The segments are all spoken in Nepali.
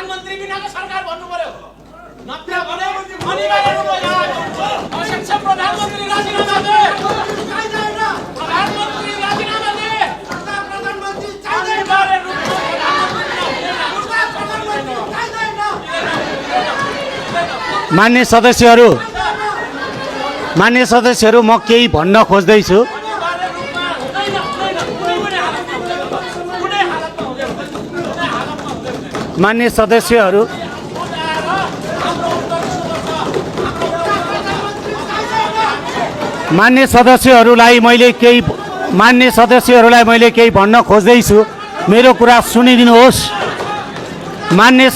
प्रधानमन्त्री बिनाको सरकार भन्नु पर्यो नत्र भने अनिवार्य रूपमा अध्यक्ष प्रधानमन्त्री राजीनामा दे प्रधानमन्त्री राजीनामा दे प्रधानमन्त्री चाहिँदैन मान्य सदस्यहरू म केही भन्न खोज्दैछु। मान्य सदस्यहरूलाई मैले केही भन्न खोज्दैछु। मेरो कुरा सुनिदिनुहोस्। मान्य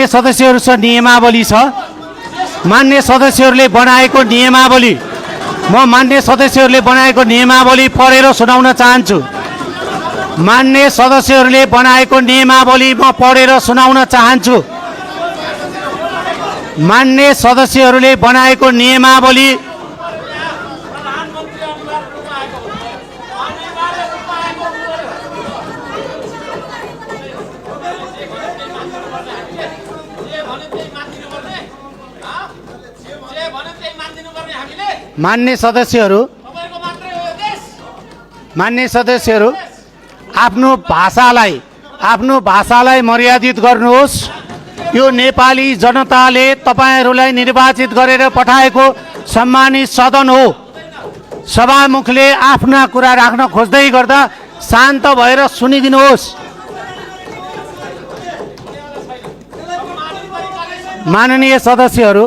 सदस्यहरू छ नियमावली छ। मान्य सदस्यहरूले बनाएको नियमावली मान्य सदस्यहरूले बनाएको नियमावली पढेर सुनाउन चाहन्छु। मान्य सदस्यहरूले बनाएको नियमावली म पढेर सुनाउन चाहन्छु। मान्य सदस्यहरूले बनाएको नियमावली मान्य सदस्यहरू आफ्नो भाषालाई मर्यादित गर्नुहोस्। यो नेपाली जनताले तपाईहरूलाई निर्वाचित गरेर पठाएको सम्मानित सदन हो। सभामुखले आफ्ना कुरा राख्न खोज्दै गर्दा शान्त भएर सुनिदिनुहोस्। माननीय सदस्यहरू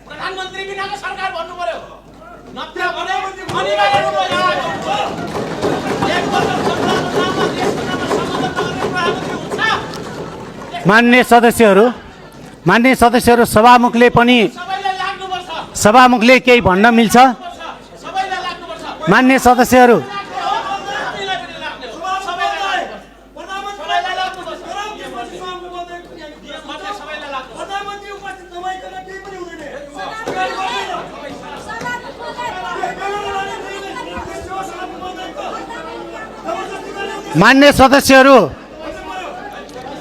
प्रधानमन्त्री बिनाको सरकार भन्नु पर्यो नत्र भने अनिवार्य रूपमा मान्य सदस्यहरू सभामुखले केही भन्न मिल्छ।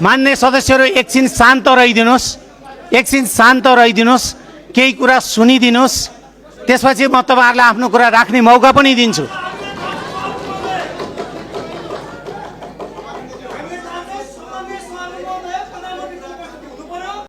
मान्य सदस्यहरू एकछिन शान्त रहिदिनुहोस्। केही कुरा सुनिदिनुहोस्। त्यसपछि म तपाईहरुलाई आफ्नो कुरा राख्ने मौका पनि दिन्छु।